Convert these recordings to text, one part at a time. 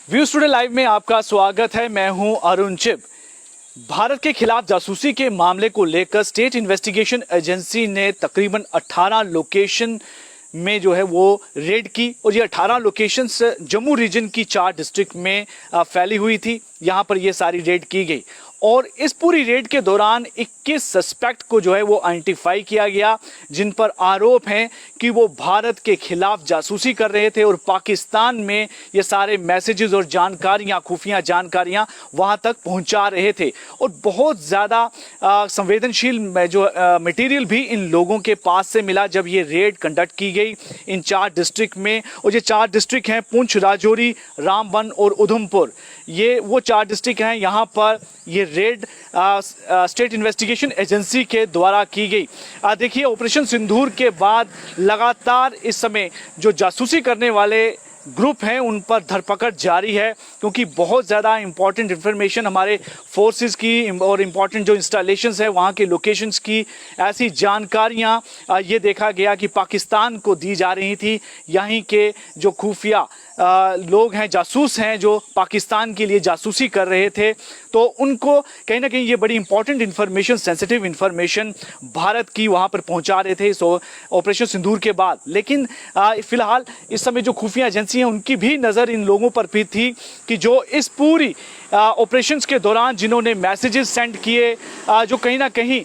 Views today live में आपका स्वागत है। मैं हूं अरुण चिब। भारत के खिलाफ जासूसी के मामले को लेकर स्टेट इन्वेस्टिगेशन एजेंसी ने तकरीबन 18 लोकेशन में जो है वो रेड की और ये 18 लोकेशंस जम्मू रीजन की 4 डिस्ट्रिक्ट में फैली हुई थी। यहाँ पर ये सारी रेड की गई और इस पूरी रेड के दौरान 21 सस्पेक्ट को जो है वो आइडेंटिफाई किया गया, जिन पर आरोप हैं कि वो भारत के खिलाफ जासूसी कर रहे थे और पाकिस्तान में ये सारे मैसेजेस और जानकारियां, खुफिया जानकारियां वहां तक पहुंचा रहे थे। और बहुत ज़्यादा संवेदनशील जो मटेरियल भी इन लोगों के पास से मिला जब ये रेड कंडक्ट की गई इन 4 डिस्ट्रिक्ट में। और ये 4 डिस्ट्रिक्ट हैं पुंछ, राजौरी, रामबन और उधमपुर। ये वो 4 डिस्ट्रिक्ट हैं। यहाँ पर ये रेड स्टेट इन्वेस्टिगेशन एजेंसी के द्वारा की गई। देखिए, ऑपरेशन सिंदूर के बाद लगातार इस समय जो जासूसी करने वाले ग्रुप हैं उन पर धरपकड़ जारी है, क्योंकि बहुत ज़्यादा इंपॉर्टेंट इंफॉर्मेशन हमारे फोर्सेस की और इम्पॉर्टेंट जो इंस्टॉलेशंस है वहाँ के लोकेशंस की ऐसी जानकारियाँ ये देखा गया कि पाकिस्तान को दी जा रही थी। यहीं के जो खुफिया लोग हैं, जासूस हैं, जो पाकिस्तान के लिए जासूसी कर रहे थे, तो उनको कहीं ना कहीं ये बड़ी important information, sensitive information Bharat की वहाँ पर पहुँचा रहे थे इस ऑपरेशन सिंदूर के बाद। लेकिन फिलहाल इस समय जो खुफिया एजेंसी हैं उनकी भी नज़र इन लोगों पर भी थी कि जो इस पूरी ऑपरेशंस के दौरान जिन्होंने मैसेजेस सेंड किए, जो कहीं ना कहीं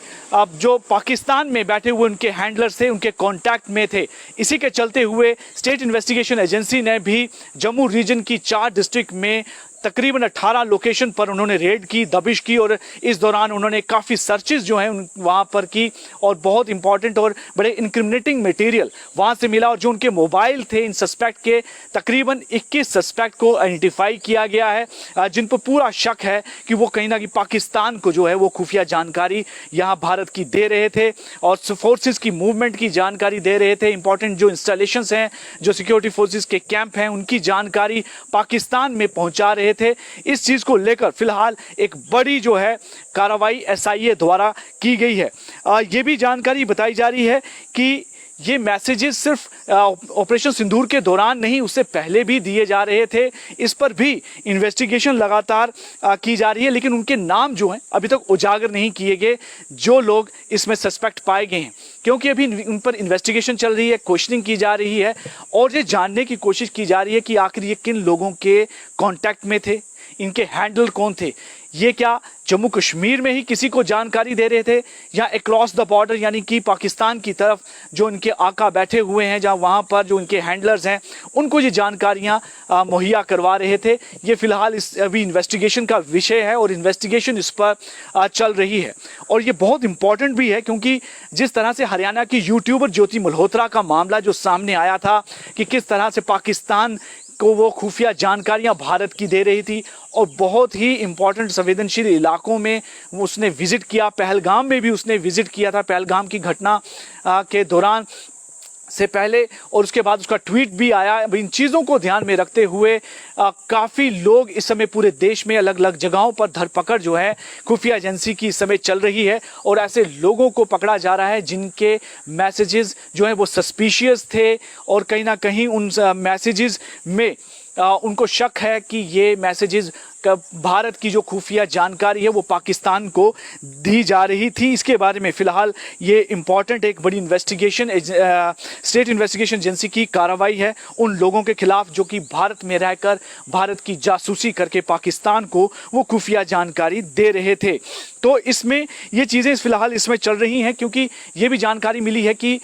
जो पाकिस्तान में बैठे हुए उनके हैंडलर्स थे, उनके कांटेक्ट में थे। इसी के चलते हुए स्टेट इन्वेस्टिगेशन एजेंसी ने भी जम्मू रीजन की 4 डिस्ट्रिक्ट में तकरीबन 18 लोकेशन पर उन्होंने रेड की, दबिश की और इस दौरान उन्होंने काफ़ी सर्चेस जो हैं वहाँ पर की और बहुत इंपॉर्टेंट और बड़े इंक्रिमिनेटिंग मटेरियल वहाँ से मिला। और जो उनके मोबाइल थे इन सस्पेक्ट के, तकरीबन 21 सस्पेक्ट को आइडेंटिफाई किया गया है, जिन पर पूरा शक है कि वो कहीं ना कहीं पाकिस्तान को जो है वो खुफिया जानकारी यहाँ भारत की दे रहे थे और फोर्सेस की मूवमेंट की जानकारी दे रहे थे। इंपॉर्टेंट जो इंस्टॉलेशंस हैं, जो सिक्योरिटी फोर्सेस के कैंप हैं, उनकी जानकारी पाकिस्तान में पहुँचा रहे थे। इस चीज को लेकर फिलहाल एक बड़ी जो है कार्रवाई एसआईए द्वारा की गई है। ये भी जानकारी बताई जा रही है कि ये मैसेजेस सिर्फ ऑपरेशन सिंदूर के दौरान नहीं, उससे पहले भी दिए जा रहे थे। इस पर भी इन्वेस्टिगेशन लगातार की जा रही है, लेकिन उनके नाम जो हैं अभी तक उजागर नहीं किए गए, जो लोग इसमें सस्पेक्ट पाए गए हैं, क्योंकि अभी उन पर इन्वेस्टिगेशन चल रही है, क्वेश्चनिंग की जा रही है और ये जानने की कोशिश की जा रही है कि आखिर ये किन लोगों के कॉन्टैक्ट में थे, इनके हैंडल कौन थे। ये क्या जम्मू कश्मीर में ही किसी को जानकारी दे रहे थे या अक्रॉस द बॉर्डर, यानी कि पाकिस्तान की तरफ जो इनके आका बैठे हुए हैं, जहां वहां पर जो इनके हैंडलर्स हैं उनको ये जानकारियां मुहैया करवा रहे थे। ये फिलहाल इस अभी इन्वेस्टिगेशन का विषय है और इन्वेस्टिगेशन इस पर चल रही है। और ये बहुत इंपॉर्टेंट भी है, क्योंकि जिस तरह से हरियाणा की यूट्यूबर ज्योति मल्होत्रा का मामला जो सामने आया था कि किस तरह से पाकिस्तान को वो खुफिया जानकारियां भारत की दे रही थी और बहुत ही इंपॉर्टेंट संवेदनशील इलाकों में उसने विजिट किया। पहलगाम में भी उसने विजिट किया था, पहलगाम की घटना के दौरान से पहले, और उसके बाद उसका ट्वीट भी आया। इन चीज़ों को ध्यान में रखते हुए काफ़ी लोग इस समय पूरे देश में अलग अलग जगहों पर धरपकड़ जो है खुफिया एजेंसी की इस समय चल रही है और ऐसे लोगों को पकड़ा जा रहा है जिनके मैसेजेस जो हैं वो सस्पिशियस थे और कहीं ना कहीं उन मैसेजेस में उनको शक है कि ये मैसेजेस भारत की जो खुफिया जानकारी है वो पाकिस्तान को दी जा रही थी। इसके बारे में फिलहाल ये इंपॉर्टेंट एक बड़ी इन्वेस्टिगेशन स्टेट इन्वेस्टिगेशन एजेंसी की कार्रवाई है उन लोगों के खिलाफ जो कि भारत में रहकर भारत की जासूसी करके पाकिस्तान को वो खुफिया जानकारी दे रहे थे। तो इसमें ये चीज़ें फिलहाल इसमें चल रही हैं, क्योंकि ये भी जानकारी मिली है कि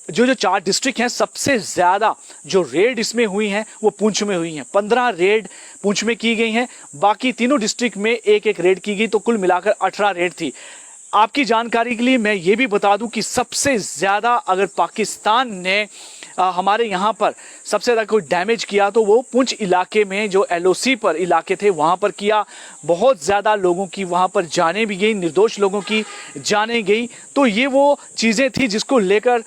जो 4 डिस्ट्रिक्ट हैं, सबसे ज़्यादा जो रेड इसमें हुई हैं वो पुंछ में हुई हैं। 15 रेड पुंछ में की गई हैं, बाकी तीनों डिस्ट्रिक्ट में एक एक रेड की गई, तो कुल मिलाकर 18 रेड थी। आपकी जानकारी के लिए मैं ये भी बता दूं कि सबसे ज़्यादा अगर पाकिस्तान ने हमारे यहाँ पर सबसे ज़्यादा कोई डैमेज किया तो वो पुंछ इलाके में जो एलओसी पर इलाके थे वहाँ पर किया। बहुत ज़्यादा लोगों की वहाँ पर जाने भी गई, निर्दोष लोगों की जाने गई। तो ये वो चीज़ें थी जिसको लेकर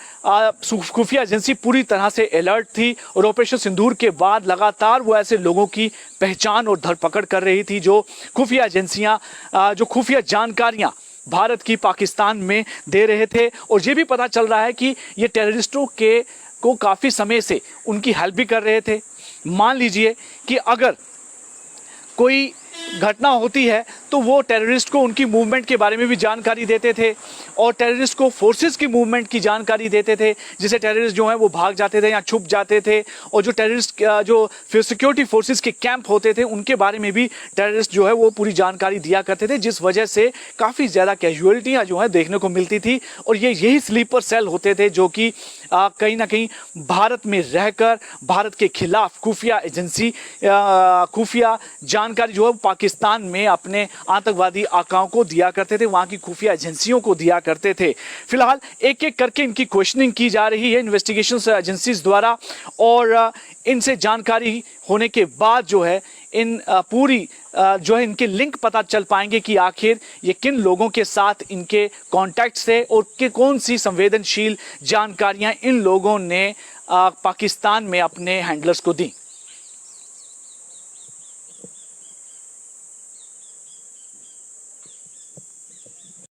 खुफिया एजेंसी पूरी तरह से अलर्ट थी और ऑपरेशन सिंदूर के बाद लगातार वो ऐसे लोगों की पहचान और धरपकड़ कर रही थी जो खुफिया एजेंसियाँ जो खुफिया जानकारियाँ भारत की पाकिस्तान में दे रहे थे। और ये भी पता चल रहा है कि ये टेररिस्टों को काफ़ी समय से उनकी हेल्प भी कर रहे थे। मान लीजिए कि अगर कोई घटना होती है तो वो टेररिस्ट को उनकी मूवमेंट के बारे में भी जानकारी देते थे और टेररिस्ट को फोर्सेस की मूवमेंट की जानकारी देते थे, जिससे टेररिस्ट जो है वो भाग जाते थे या छुप जाते थे। और जो टेररिस्ट जो सिक्योरिटी फोर्सेस के कैंप होते थे उनके बारे में भी टेररिस्ट जो है वो पूरी जानकारी दिया करते थे, जिस वजह से काफ़ी ज़्यादा कैजुअलिटियाँ जो है देखने को मिलती थी। और यही स्लीपर सेल होते थे जो कि कहीं ना कहीं भारत में रहकर भारत के खिलाफ खुफिया जानकारी जो है पाकिस्तान में अपने आतंकवादी आकाओं को दिया करते थे, वहां की खुफिया एजेंसियों को दिया करते थे। फिलहाल एक एक करके इनकी क्वेश्चनिंग की जा रही है इन्वेस्टिगेशन एजेंसीज द्वारा और इनसे जानकारी होने के बाद जो है इन पूरी जो है इनके लिंक पता चल पाएंगे कि आखिर ये किन लोगों के साथ इनके कॉन्टैक्ट्स थे और कि कौन सी संवेदनशील जानकारियां इन लोगों ने पाकिस्तान में अपने हैंडलर्स को दी।